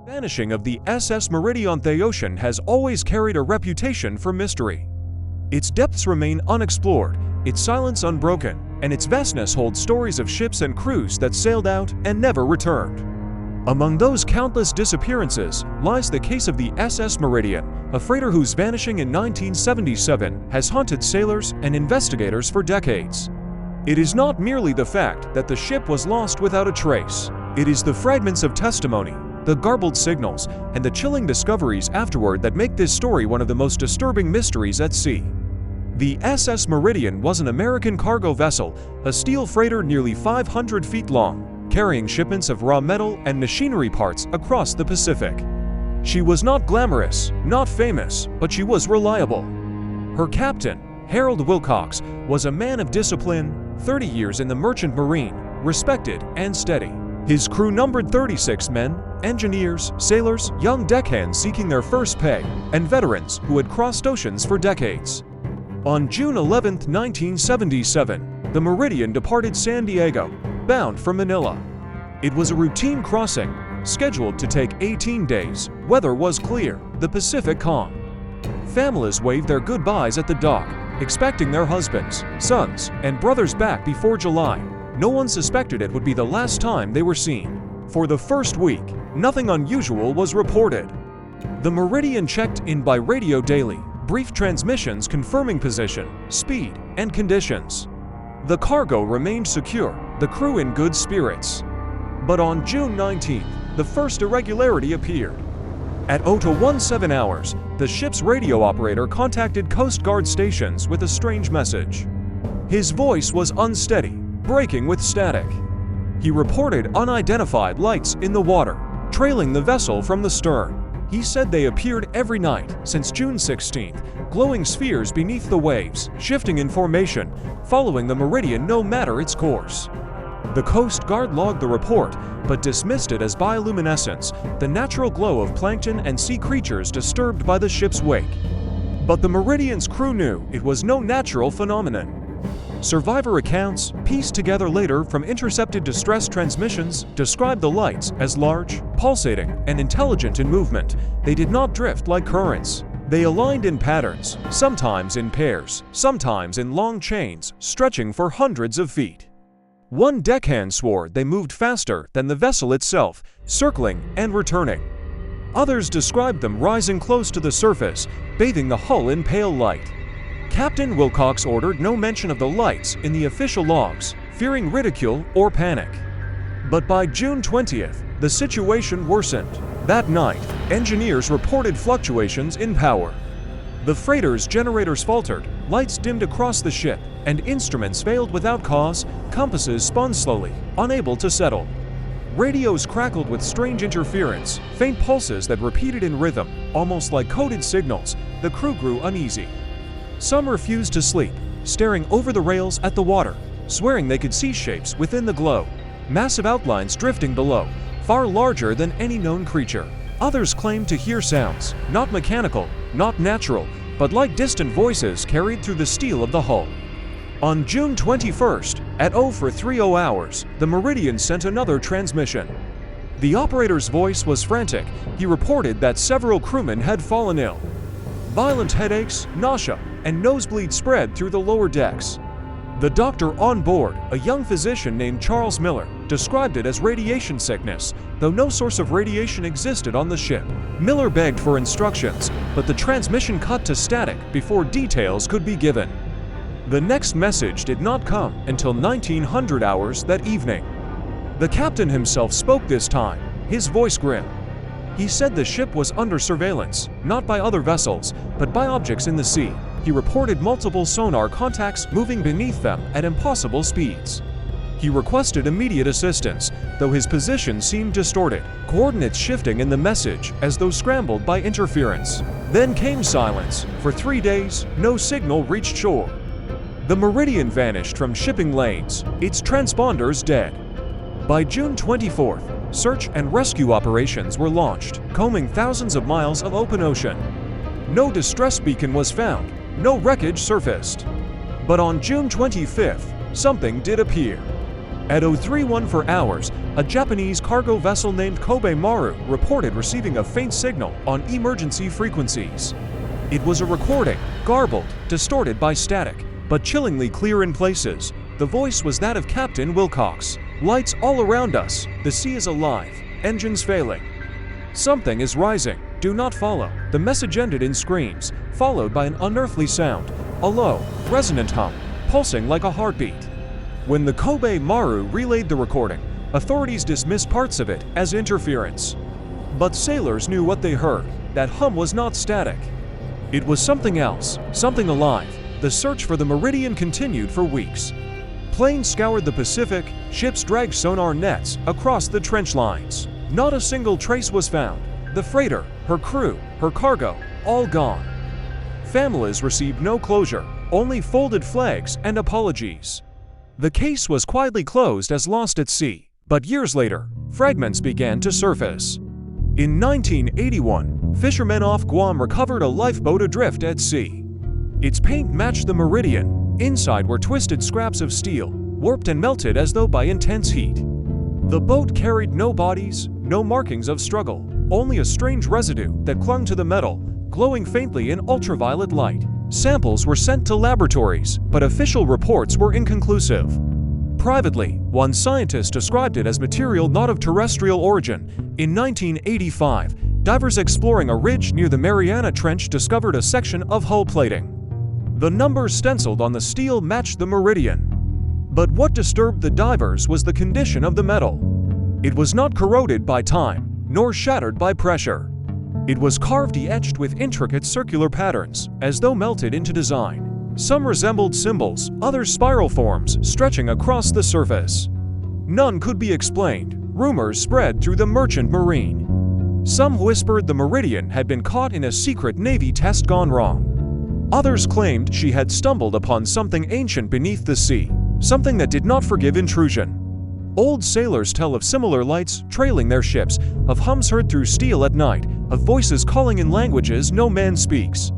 Vanishing of the SS Meridian. The ocean has always carried a reputation for mystery. Its depths remain unexplored, its silence unbroken, and its vastness holds stories of ships and crews that sailed out and never returned. Among those countless disappearances lies the case of the SS Meridian, a freighter whose vanishing in 1977 has haunted sailors and investigators for decades. It is not merely the fact that the ship was lost without a trace. It is the fragments of testimony, the garbled signals, and the chilling discoveries afterward that make this story one of the most disturbing mysteries at sea. The SS Meridian was an American cargo vessel, a steel freighter nearly 500 feet long, carrying shipments of raw metal and machinery parts across the Pacific. She was not glamorous, not famous, but she was reliable. Her captain, Harold Wilcox, was a man of discipline, 30 years in the merchant marine, respected and steady. His crew numbered 36 men, engineers, sailors, young deckhands seeking their first pay, and veterans who had crossed oceans for decades. On June 11, 1977, the Meridian departed San Diego, bound for Manila. It was a routine crossing, scheduled to take 18 days. Weather was clear, the Pacific calm. Families waved their goodbyes at the dock, expecting their husbands, sons, and brothers back before July. No one suspected it would be the last time they were seen. For the first week, nothing unusual was reported. The Meridian checked in by radio daily, brief transmissions confirming position, speed, and conditions. The cargo remained secure, the crew in good spirits. But on June 19th, the first irregularity appeared. At 0217 hours, the ship's radio operator contacted Coast Guard stations with a strange message. His voice was unsteady, breaking with static. He reported unidentified lights in the water, trailing the vessel from the stern. He said they appeared every night since June 16th, glowing spheres beneath the waves, shifting in formation, following the Meridian no matter its course. The Coast Guard logged the report, but dismissed it as bioluminescence, the natural glow of plankton and sea creatures disturbed by the ship's wake. But the Meridian's crew knew it was no natural phenomenon. Survivor accounts, pieced together later from intercepted distress transmissions, described the lights as large, pulsating, and intelligent in movement. They did not drift like currents. They aligned in patterns, sometimes in pairs, sometimes in long chains, stretching for hundreds of feet. One deckhand swore they moved faster than the vessel itself, circling and returning. Others described them rising close to the surface, bathing the hull in pale light. Captain Wilcox ordered no mention of the lights in the official logs, fearing ridicule or panic. But by June 20th, the situation worsened. That night, engineers reported fluctuations in power. The freighter's generators faltered, lights dimmed across the ship, and instruments failed without cause. Compasses spun slowly, unable to settle. Radios crackled with strange interference, faint pulses that repeated in rhythm, almost like coded signals. The crew grew uneasy. Some refused to sleep, staring over the rails at the water, swearing they could see shapes within the glow, massive outlines drifting below, far larger than any known creature. Others claimed to hear sounds, not mechanical, not natural, but like distant voices carried through the steel of the hull. On June 21st, at 0430 hours, the Meridian sent another transmission. The operator's voice was frantic. He reported that several crewmen had fallen ill. Violent headaches, nausea, and nosebleeds spread through the lower decks. The doctor on board, a young physician named Charles Miller, described it as radiation sickness, though no source of radiation existed on the ship. Miller begged for instructions, but the transmission cut to static before details could be given. The next message did not come until 1900 hours that evening. The captain himself spoke this time, his voice grim. He said the ship was under surveillance, not by other vessels, but by objects in the sea. He reported multiple sonar contacts moving beneath them at impossible speeds. He requested immediate assistance, though his position seemed distorted, coordinates shifting in the message as though scrambled by interference. Then came silence. For 3 days, no signal reached shore. The Meridian vanished from shipping lanes, its transponders dead. By June 24th, search and rescue operations were launched, combing thousands of miles of open ocean. No distress beacon was found, no wreckage surfaced. But on June 25th, something did appear. At 03:01 for hours, a Japanese cargo vessel named Kobe Maru reported receiving a faint signal on emergency frequencies. It was a recording, garbled, distorted by static, but chillingly clear in places. The voice was that of Captain Wilcox. "Lights all around us. The sea is alive. Engines failing. Something is rising. Do not follow." The message ended in screams, followed by an unearthly sound, a low, resonant hum, pulsing like a heartbeat. When the Kobe Maru relayed the recording, authorities dismissed parts of it as interference. But sailors knew what they heard. That hum was not static. It was something else, something alive. The search for the Meridian continued for weeks. Planes scoured the Pacific, ships dragged sonar nets across the trench lines. Not a single trace was found. The freighter, her crew, her cargo, all gone. Families received no closure, only folded flags and apologies. The case was quietly closed as lost at sea, but years later, fragments began to surface. In 1981, fishermen off Guam recovered a lifeboat adrift at sea. Its paint matched the Meridian. Inside were twisted scraps of steel, warped and melted as though by intense heat. The boat carried no bodies, no markings of struggle, only a strange residue that clung to the metal, glowing faintly in ultraviolet light. Samples were sent to laboratories, but official reports were inconclusive. Privately, one scientist described it as material not of terrestrial origin. In 1985, divers exploring a ridge near the Mariana Trench discovered a section of hull plating. The numbers stenciled on the steel matched the Meridian. But what disturbed the divers was the condition of the metal. It was not corroded by time, nor shattered by pressure. It was carved-etched with intricate circular patterns, as though melted into design. Some resembled symbols, others spiral forms stretching across the surface. None could be explained. Rumors spread through the merchant marine. Some whispered the Meridian had been caught in a secret Navy test gone wrong. Others claimed she had stumbled upon something ancient beneath the sea, something that did not forgive intrusion. Old sailors tell of similar lights trailing their ships, of hums heard through steel at night, of voices calling in languages no man speaks.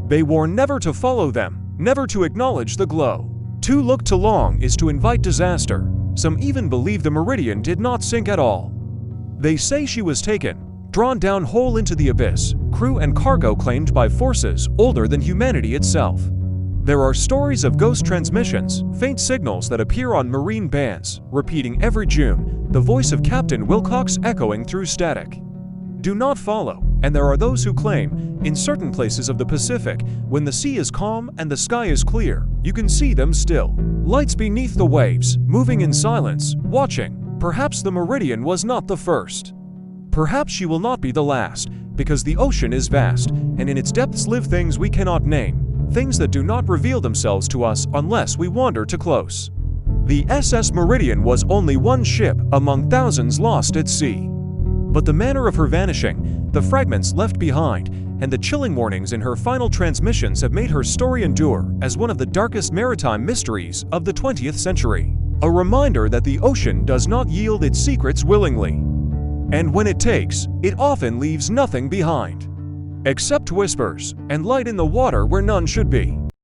They warn never to follow them, never to acknowledge the glow. To look too long is to invite disaster. Some even believe the Meridian did not sink at all. They say she was taken, drawn down whole into the abyss, crew and cargo claimed by forces older than humanity itself. There are stories of ghost transmissions, faint signals that appear on marine bands, repeating every June, the voice of Captain Wilcox echoing through static. Do not follow, and there are those who claim, in certain places of the Pacific, when the sea is calm and the sky is clear, you can see them still. Lights beneath the waves, moving in silence, watching. Perhaps the Meridian was not the first. Perhaps she will not be the last, because the ocean is vast, and in its depths live things we cannot name. Things that do not reveal themselves to us unless we wander too close. The SS Meridian was only one ship among thousands lost at sea. But the manner of her vanishing, the fragments left behind, and the chilling warnings in her final transmissions have made her story endure as one of the darkest maritime mysteries of the 20th century. A reminder that the ocean does not yield its secrets willingly. And when it takes, it often leaves nothing behind. Except whispers, and light in the water where none should be.